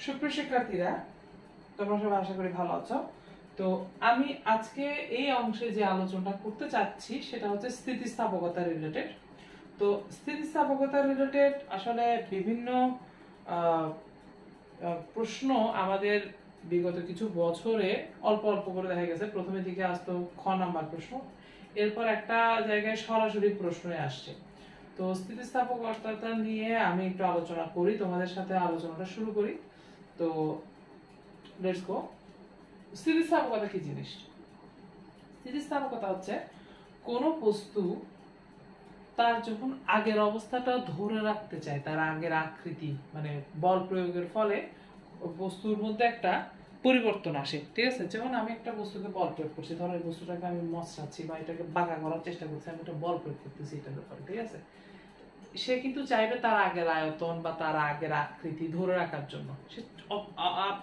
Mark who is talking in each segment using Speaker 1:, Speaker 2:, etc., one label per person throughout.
Speaker 1: সুপ্রিয় শিক্ষার্থীরা, তোমরা সবাই আশা করি ভালো আছো। তো আমি আজকে এই অংশে যে আলোচনা করতে চাচ্ছি সেটা হচ্ছে স্থিতিস্থাপকতা রিলেটেড। তো স্থিতিস্থাপকতা রিলেটেড আসলে বিভিন্ন প্রশ্ন আমাদের বিগত কিছু বছরে অল্প অল্প করে দেখা গেছে। প্রথমের দিকে আসতো খ নাম্বার প্রশ্ন, এরপর একটা জায়গায় সরাসরি প্রশ্নে আসছে। তো স্থিতিস্থাপকতা নিয়ে আমি একটু আলোচনা করি, তোমাদের সাথে আলোচনাটা শুরু করি। তো লেটস গো। স্থিতিস্থাপকতা কি জিনিস? স্থিতিস্থাপকতা হচ্ছে কোন বস্তু তার যখন আগের অবস্থাটা ধরে রাখতে চায়, তার আগের আকৃতি, মানে বল প্রয়োগের ফলে বস্তুর মধ্যে একটা পরিবর্তন আসে। ঠিক আছে, যেমন আমি একটা বস্তুকে বল প্রয়োগ করছি, ধরো এই বস্তুটাকে আমি মচড়াচ্ছি বা এটাকে বাঁকা করার চেষ্টা করছি, আমি একটা বল প্রয়োগ করতেছি এটার উপরে। ঠিক আছে, সে কিন্তু চাইবে তার আগের আয়তন বা তার আগের আকৃতি ধরে রাখার জন্য সে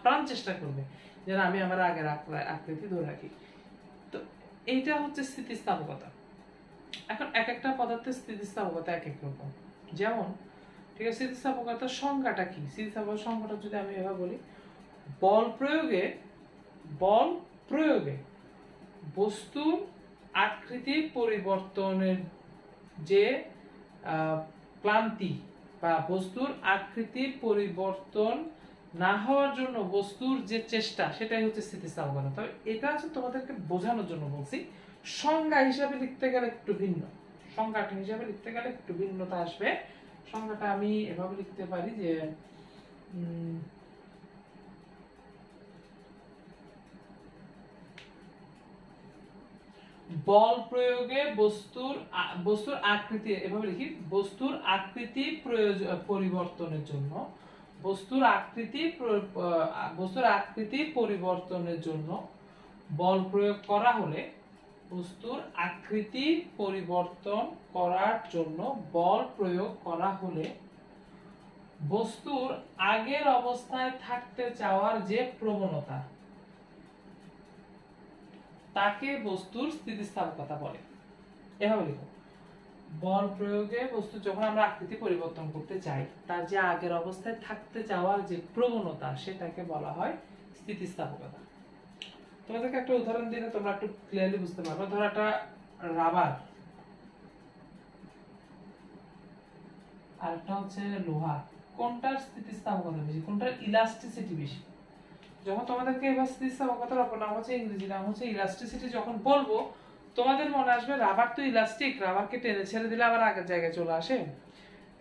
Speaker 1: প্রাণ চেষ্টা করবে যেন আমি আমার আগের আকৃতি ধরে রাখি। তো এইটা হচ্ছে স্থিতিস্থাপকতা। এখন এক একটা পদার্থের স্থিতিস্থাপকতা এক এক রকম। যেমন ঠিক আছে, স্থিতিস্থাপকতার সংজ্ঞাটা কি? স্থিতিস্থাপকতার সংজ্ঞাটা যদি আমি এভাবে বলি, বল প্রয়োগে বস্তুর আকৃতি পরিবর্তনের যে ক্লান্তি বা বস্তুর আকৃতি পরিবর্তন না হওয়ার জন্য বস্তুর যে চেষ্টা, সেটাই হচ্ছে স্থিতিস্থাপকতা। তবে এটা হচ্ছে তোমাদেরকে বোঝানোর জন্য বলছি, সংজ্ঞা হিসাবে লিখতে গেলে একটু ভিন্ন, সংজ্ঞাটা হিসাবে লিখতে গেলে একটু ভিন্নতা আসবে। সংজ্ঞাটা আমি এভাবে লিখতে পারি যে বল প্রয়োগে বস্তুর আকৃতি, এভাবে লিখি, বস্তুর আকৃতি পরিবর্তনের জন্য বস্তুর আকৃতি পরিবর্তনের জন্য বল প্রয়োগ করা হলে বস্তুর আকৃতি পরিবর্তন করার জন্য বল প্রয়োগ করা হলে বস্তুর আগের অবস্থায় থাকতে চাওয়ার যে প্রবণতা, তাকে বস্তুর স্থিতিস্থাপকতা বলে। এভাবে লিখো, বল প্রয়োগে বস্তু যখন আমরা আকৃতি পরিবর্তন করতে চাই, তার যে আগের অবস্থায় থাকতে চাওয়ার যে প্রবণতা, সেটাকে বলা হয় স্থিতিস্থাপকতা। তোমাদেরকে একটা উদাহরণ দিলে তোমরা একটু ক্লিয়ারলি বুঝতে পারবে। ধরো একটা রাবার আর একটা হচ্ছে লোহা, কোনটার স্থিতিস্থাপকতা বেশি, কোনটার ইলাস্টিসিটি বেশি? যখন তোমাদেরকে এবার স্থিতিস্থাপকতার অপর নাম হচ্ছে, ইংরেজি নাম হচ্ছে ইলাস্টিসিটি, যখন বলবো তোমাদের মনে আসবে রাবার তো ইলাস্টিক, রাবারকে টেনে ছেড়ে দিলে আবার আগের জায়গায় চলে আসে।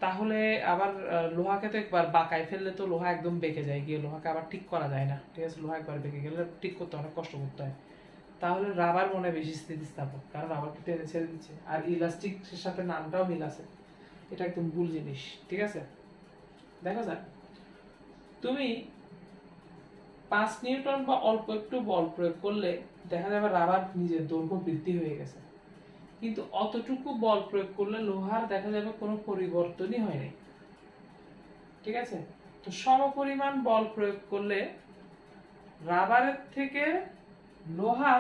Speaker 1: তাহলে আবার লোহাকে তো একবার বাঁকায় ফেললে তো লোহা একদম বেঁকে যায়, গিয়ে লোহাকে আবার ঠিক করা যায় না। ঠিক আছে, লোহা একবার বেঁকে গেলে ঠিক করতে অনেক কষ্ট করতে হয়। তাহলে রাবার মনে বেশি স্থিতিস্থাপক, কারণ রাবারকে টেনে ছেড়ে দিচ্ছে। আর ইলাস্টিকের সাথে নামটাও মিল আছে, এটা একদম ভুল জিনিস। ঠিক আছে, দেখো স্যার, তুমি 5 নিউটন বা অল্প একটু বল প্রয়োগ করলে দেখা যাবে রাবার নিজের দৈর্ঘ্য বৃদ্ধি হয়ে গেছে, কিন্তু অতটুকু বল প্রয়োগ করলে লোহার দেখা যাবে কোনো পরিবর্তনই হয়নি। ঠিক আছে, তো সমপরিমাণ বল প্রয়োগ করলে রাবারের থেকে লোহা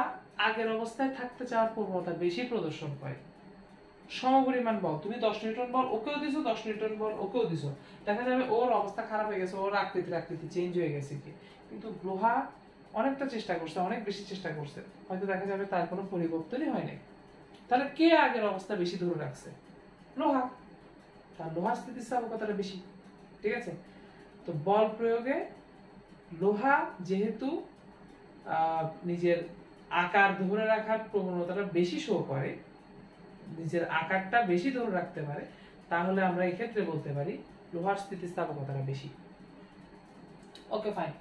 Speaker 1: আগের অবস্থায় থাকতে চাওয়ার প্রবণতা বেশি প্রদর্শন করে। সমপরিমাণ বল, তুমি 10 নিউটন বল ওকেও দিছো, 10 নিউটন বল ওকেও দিছো, দেখা যাবে ওর অবস্থা খারাপ হয়ে গেছে, ওর আকৃতি চেঞ্জ হয়ে গেছে কি, কিন্তু লোহা অনেকটা চেষ্টা করছে, অনেক বেশি চেষ্টা করছে, হয়তো দেখা যাবে তার কোনো পরিবর্তনই হয় নাই। তাহলে কে আগের অবস্থা বেশি ধরে রাখছে? লোহা, তার লোহার স্থিতিস্থাপকতাটা বেশি। ঠিক আছে, তো বল প্রয়োগে লোহা যেহেতু নিজের আকার ধরে রাখার প্রবণতাটা বেশি শো করে, নিজের আকারটা বেশি ধরে রাখতে পারে, তাহলে আমরা এই ক্ষেত্রে বলতে পারি লোহার স্থিতিস্থাপকতাটা বেশি। Okay fine.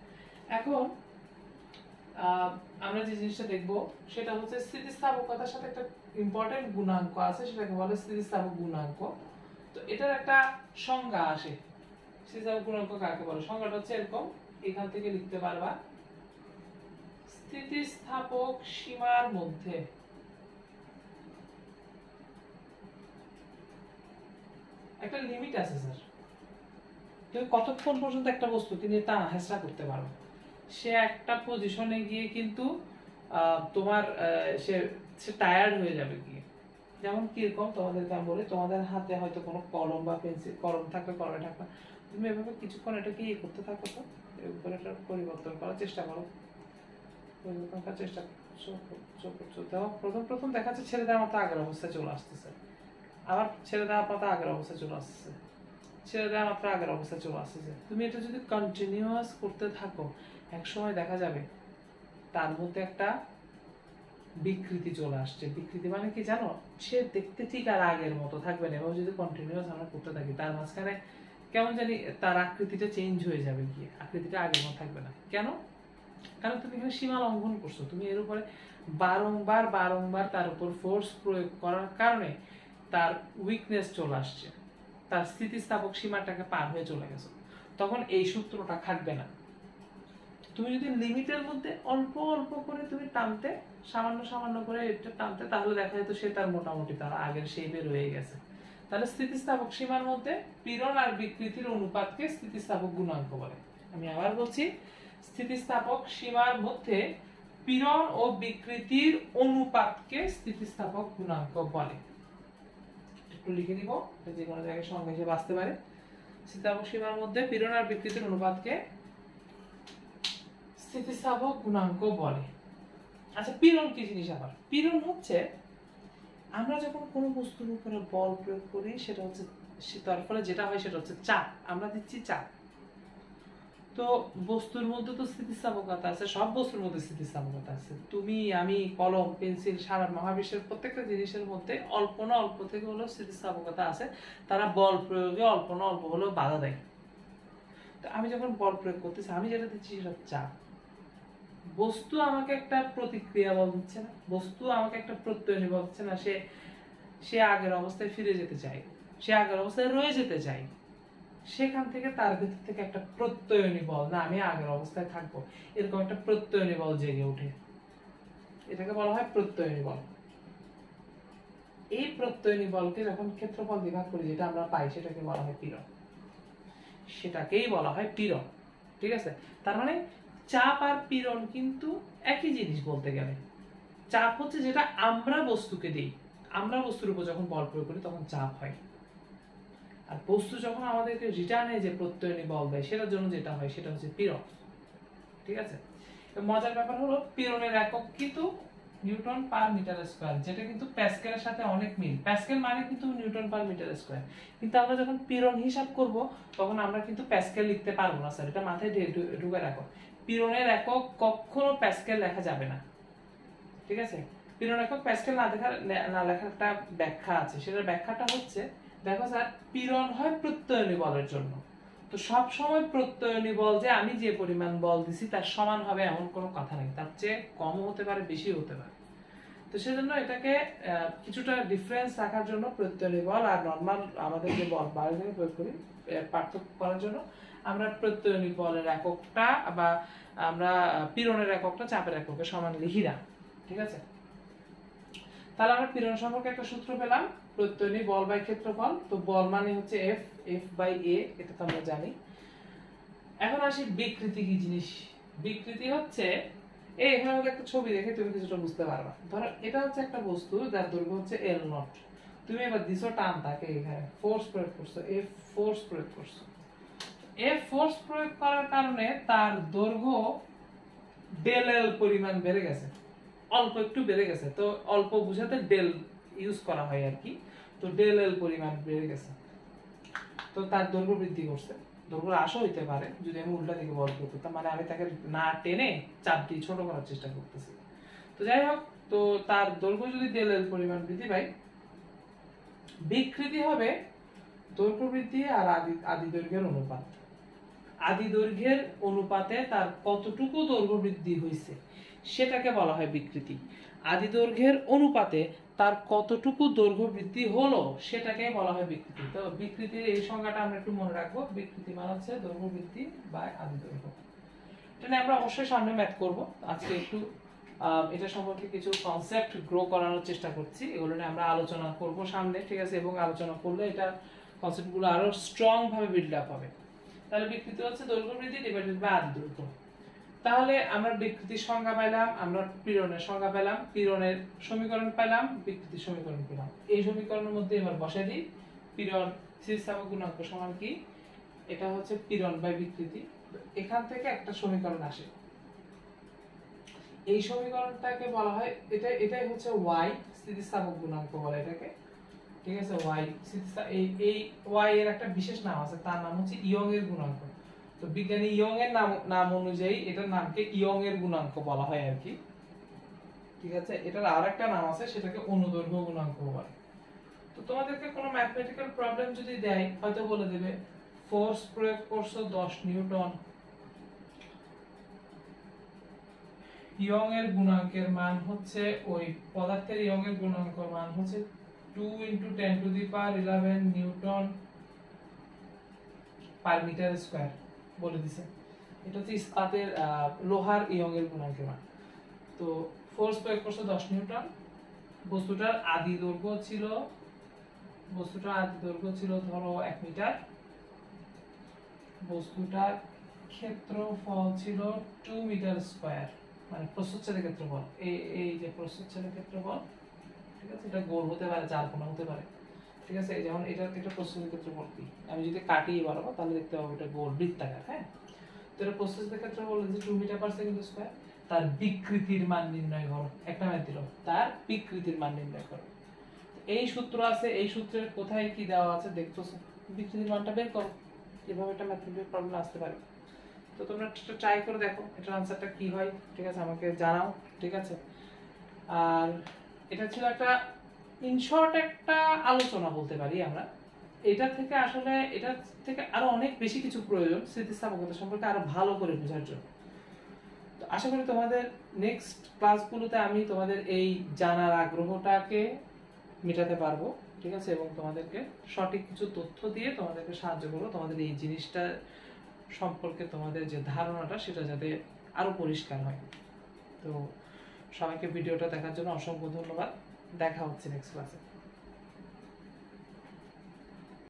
Speaker 1: এখন আমরা যে জিনিসটা দেখব সেটা হচ্ছে স্থিতিস্থাপকতার সাথে একটা ইম্পর্টেন্ট গুণাঙ্ক আছে, সেটাকে বলে স্থিতিস্থাপক গুণাঙ্ক। তো এটার একটা সংজ্ঞা আসে, স্থিতিস্থাপক গুণাঙ্ক কাকে বলে? সংজ্ঞাটা হচ্ছে এরকম, এখান থেকে লিখতে পারবা, স্থিতিস্থাপক সীমার মধ্যে একটা লিমিট আছে স্যার। তুমি কতক্ষণ পর্যন্ত একটা বস্তুকে নিয়ে টানা হেঁচড়া করতে পারো, সে একটা পজিশনে গিয়ে কিন্তু তোমার সে টায়ার্ড হয়ে যাবে গিয়ে। যেমন কিরকম তোমাদেরকে আমি বলি, তোমাদের হাতে হয়তো কোনো কলম বা পেন্সিল, কলম থাকলে কলমে ঢাকনা, তুমি এভাবে কিছুক্ষণ এটাকে ইয়ে করতে থাকো, তো এরপর এটা পরিবর্তন করার চেষ্টা করো, পরিবর্তন করার চেষ্টা করছো। দেখো প্রথম দেখা যাচ্ছে ছেড়ে দেওয়ার মতো আগের অবস্থায় চলে আসতেছে, আবার ছেড়ে দেওয়ার মতো আগের অবস্থায় চলে আসতেছে, ছেড়ে দেওয়ার মাত্র আগের অবস্থায় চলে আসতেছে। তুমি এটা যদি কন্টিনিউয়াস করতে থাকো, এক সময় দেখা যাবে তার মধ্যে একটা বিকৃতি চলে আসছে। বিকৃতি মানে কি জানো, সে দেখতে ঠিক আর আগের মতো থাকবে না। এভাবে যদি কন্টিনিউয়াস আমরা করতে থাকি, তার মাঝখানে কেমন জানি তার আকৃতিটা চেঞ্জ হয়ে যাবে, গিয়ে আকৃতিটা আগের মতো থাকবে না। কেন? কারণ তুমি এখানে সীমা লঙ্ঘন করছো, তুমি এর উপরে বারংবার তার উপর ফোর্স প্রয়োগ করার কারণে তার উইকনেস চলে আসছে, তার স্থিতিস্থাপক সীমাটাকে পার হয়ে চলে গেছে। তখন এই সূত্রটা খাটবে না। তুমি যদি লিমিটের মধ্যে অল্প অল্প করে তুমি টানতে, সামান্য করে এটা টানতে, তাহলে দেখা যেত সে তার মোটামুটি তার আগের শেপে রয়ে গেছে। তাহলে স্থিতিস্থাপক সীমার মধ্যে পীড়ন আর বিকৃতির অনুপাতকে স্থিতিস্থাপক গুণাঙ্ক বলে। আমি আবার বলছি, স্থিতিস্থাপক সীমার মধ্যে পীড়ন ও বিকৃতির অনুপাতকে স্থিতিস্থাপক গুণাঙ্ক বলে। একটু লিখে দিব, যে কোনো জায়গায় সঙ্গে হিসেবে আসতে পারে। স্থিতিস্থাপক সীমার মধ্যে পীড়ন আর বিকৃতির অনুপাতকে স্থিতিস্থাপক গুণাঙ্ক বলে। আচ্ছা, পীড়ন কি জিনিস? আবার পীড়ন হচ্ছে আমরা যখন কোনো বস্তুর উপরে বল প্রয়োগ করি, সেটা হচ্ছে তার ফলে যেটা হয় সেটা হচ্ছে চাপ, আমরা দিচ্ছি চাপ। তো বস্তুর মধ্যে তো স্থিতিস্থাপকতা আছে, সব বস্তুর মধ্যে স্থিতিস্থাপকতা আছে। তুমি, আমি, কলম, পেন্সিল, সারা মহাবিশ্বের প্রত্যেকটা জিনিসের মধ্যে অল্প না অল্প থেকে হলেও স্থিতিস্থাপকতা আছে। তারা বল প্রয়োগে অল্প না অল্প হলেও বাধা দেয়। তো আমি যখন বল প্রয়োগ করতেছি, আমি যেটা দিচ্ছি সেটা চাপ। বস্তু আমাকে একটা প্রতিক্রিয়া বল দিচ্ছে না, বস্তু আমাকে একটা প্রত্যয়নী বল দিচ্ছে না। সে আগের অবস্থায় ফিরে যেতে চায়, সে আগের অবস্থায় রয়ে যেতে চায়। সেখান থেকে তার ভিতর থেকে একটা প্রত্যয়নী বল, না আমি আগের অবস্থায় থাকবো, এরকম একটা প্রত্যয়নী বল জেগে ওঠে। এটাকে বলা হয় প্রত্যয়নী বল। এই প্রত্যয়নী বলকে যখন ক্ষেত্রফল দিয়ে ভাগ করি, যেটা আমরা পাই, সেটাকে বলা হয় পীড়ন। সেটাকেই বলা হয় পীড়ন। ঠিক আছে? তার মানে চাপ আর পীড়ন কিন্তু একই জিনিস বলতে গেলে। চাপ হচ্ছে যেটা আমরা বস্তুকে দিই, আমরা বস্তুর উপর যখন বল প্রয়োগ করি তখন চাপ হয়। আর বস্তু যখন আমাদেরকে রিটার্নে যে প্রত্যয়নী বল দেয়, সেটার জন্য যেটা হয় সেটা হচ্ছে পীড়ন। ঠিক আছে? মজার ব্যাপার হলো, পীড়নের একক কিন্তু নিউটন পার মিটার স্কয়ার, যেটা কিন্তু প্যাসকেলের সাথে অনেক মিল। প্যাসকেল মানে কিন্তু নিউটন পার মিটার স্কয়ার, কিন্তু আমরা যখন পীড়ন হিসাব করব তখন আমরা কিন্তু প্যাসকেল লিখতে পারবো না স্যার, এটা মাথায় ঢুকে রাখো। পীড়নের একক কখনো প্যাসকেল লেখা যাবে না। ঠিক আছে? পীড়ন একক প্যাসকেল না লেখার একটা ব্যাখ্যা আছে। সেটার ব্যাখ্যাটা হচ্ছে, দেখো স্যার, পীড়ন হয় প্রত্যয়নী বলের জন্য। তো সব সময় প্রত্যয়নী বল যে আমি যে পরিমাণ বল দিছি তার সমান হবে এমন কোনো কথা নেই, তার চেয়ে কমও হতে পারে, বেশিও হতে পারে। তো সেজন্য এটাকে কিছুটা ডিফারেন্স রাখার জন্য প্রত্যয়নী বল আর নরমাল আমাদের যে বল বাইরে প্রয়োগ করি, পার্থক্য করার জন্য আমরা প্রত্যয়নী বলের এককটা বা আমরা পীড়নের এককটা চাপের এককে সমান লিখি না। ঠিক আছে? তাহলে আমরা পীড়ন সম্পর্কে একটা সূত্র পেলাম, প্রত্যয়নী বল বাই ক্ষেত্রফল। তো বল মানে হচ্ছে এফ বাই এ, এটা তো আমরা জানি। এখন আসি বিকৃতি কি জিনিস। বিকৃতি হচ্ছে, এখানে আমাদের একটা ছবি দেখে তুমি কিছুটা বুঝতে পারবা। ধরো এটা হচ্ছে একটা বস্তু যার দৈর্ঘ্য হচ্ছে L নট। তুমি এবার দিছো টান, তাকে এখানে ফোর্স প্রয়োগ করছো, এফ ফোর্স প্রয়োগ করছো। এফ ফোর্স প্রয়োগ করার কারণে তার দৈর্ঘ্য ডেল এল পরিমাণ বেড়ে গেছে, অল্প একটু বেড়ে গেছে। তো অল্প বুঝাতে ডেল ইউজ করা হয় আর কি। তো ডেল এল পরিমাণ বেড়ে গেছে, তো তার দৈর্ঘ্য বৃদ্ধি করছে। দৈর্ঘ্য হ্রাসও হইতে পারে যদি আমি উল্টা দিকে বল প্রয়োগ করতাম, মানে আমি তাকে না টেনে চাপ দিয়ে ছোট করার চেষ্টা করতেছি। তো যাই হোক, তো তার দৈর্ঘ্য যদি ডেল এল পরিমাণ বৃদ্ধি পায়, বিকৃতি হবে দৈর্ঘ্য বৃদ্ধি আর আদি দৈর্ঘ্যের অনুপাত। আদি দৈর্ঘ্যের অনুপাতে তার কতটুকু দৈর্ঘ্য বৃদ্ধি হয়েছে সেটাকে বলা হয় বিকৃতি। আদি দৈর্ঘ্যের অনুপাতে তার কতটুকু দৈর্ঘ্য বৃদ্ধি হলো সেটাকে বলা হয় বিকৃতি। তো বিকৃতির এই সংজ্ঞাটা আমরা একটু মনে রাখবো। বিকৃতি মানে হচ্ছে দৈর্ঘ্য বৃদ্ধি বাই আদি দৈর্ঘ্য। এটা নিয়ে আমরা অবশ্যই সামনে ম্যাথ করব। আজকে একটু এটা সম্পর্কে কিছু কনসেপ্ট গ্রো করানোর চেষ্টা করছি, এগুলো নিয়ে আমরা আলোচনা করব সামনে। ঠিক আছে? এবং আলোচনা করলে এটা কনসেপ্টগুলো আরো স্ট্রং ভাবে বিল্ড আপ হবে। তাহলে বিকৃতি হচ্ছে দৈর্ঘ্য বৃদ্ধি ডিভাইডেড বাই আদি দৈর্ঘ্য। তাহলে আমরা বিকৃতির সংজ্ঞা পেলাম, আমরা পীড়নের সংজ্ঞা পেলাম, পীড়নের সমীকরণ পেলাম, বিকৃতির সমীকরণ পেলাম। এই সমীকরণের মধ্যে এবার বসাই দিই, পীড়ন স্থিতিস্থাপক গুণাঙ্ক সমান কি? এটা হচ্ছে পীড়ন বা বিকৃতি। এখান থেকে একটা সমীকরণ আসে, এই সমীকরণটাকে বলা হয়, এটাই হচ্ছে ওয়াই স্থিতিস্থাপক গুণাঙ্ক বলে এটাকে, ঠিক আছে। ওয়াই এই ওয়াই এর একটা বিশেষ নাম আছে, তার নাম হচ্ছে ইয়ং এর গুণাঙ্ক। তো বিজ্ঞানী ইয়ং এর নাম অনুযায়ী এটার নামকে ইয়ং এর গুণাঙ্ক বলা হয় আর কি, ঠিক আছে। এটার আরেকটা নাম আছে, সেটাকে অনুদৈর্ঘ্য গুণাঙ্ক বলে। তো তোমাদেরকে কোনো ম্যাথমেটিক্যাল প্রবলেম যদি দেয়, হয়তো বলে দেবে ফোর্স প্রয়োগ করছো 10 নিউটন, ইয়ং এর গুণাঙ্কের মান হচ্ছে, ওই পদার্থের ইয়ং এর গুণাঙ্ক মান হচ্ছে 2 × 10⁻11 নিউটন পার মিটার স্কয়ার বলে দিছে। এটা হচ্ছে ইস্পাতের লোহার ইয়ং এর গুণাঙ্কের মান। তো ফোর্স প্রয়োগ করছে 10 নিউটন, বস্তুটার আদি দৈর্ঘ্য ছিল ধরো 1 মিটার, বস্তুটার ক্ষেত্রফল ছিল 2 মিটার স্কয়ার, মানে প্রস্থচ্ছেদের ক্ষেত্রফল, এই যে প্রস্থচ্ছেদের ক্ষেত্রফল, ঠিক আছে। এটা গোল হতে পারে, চার কোণা হতে পারে, ঠিক আছে। যেমন এটা প্রস্থচ্ছেদের ক্ষেত্রফল কি, আমি যদি কাটিয়ে বলবো তাহলে দেখতে পাবো এটা গোল বৃত্তাকার, হ্যাঁ। তো এটা প্রস্থচ্ছেদের ক্ষেত্রফল হচ্ছে 2 মিটার পার সেকেন্ড স্কয়ার। তার বিকৃতির মান নির্ণয় করো, একটা ম্যাথ দিল, তার বিকৃতির মান নির্ণয় করো। এই সূত্র আছে, এই সূত্রের কোথায় কি দেওয়া আছে দেখতেছো, বিকৃতির মানটা বের করো। এভাবে একটা ম্যাথমেটিক্যাল প্রবলেম আসতে পারে। তো তোমরা ট্রাই করে দেখো এটার আনসারটা কি হয়, ঠিক আছে, আমাকে জানাও, ঠিক আছে। আর এটা ছিল একটা ইন শর্ট একটা আলোচনা বলতে পারি আমরা। এটা থেকে আরো অনেক বেশি কিছু প্রয়োজন স্থিতিস্থাপকতা সম্পর্কে আরো ভালো করে বোঝার জন্য। তো আশা করি তোমাদের নেক্সট ক্লাসগুলোতে আমি তোমাদের এই জানার আগ্রহটাকে মেটাতে পারবো, ঠিক আছে, এবং তোমাদেরকে সঠিক কিছু তথ্য দিয়ে তোমাদেরকে সাহায্য করবো, তোমাদের এই জিনিসটা সম্পর্কে তোমাদের যে ধারণাটা সেটা যাতে আরো পরিষ্কার হয়। তো সবাইকে ভিডিওটা দেখার জন্য অসংখ্য ধন্যবাদ, দেখা হচ্ছে নেক্সট ক্লাসে।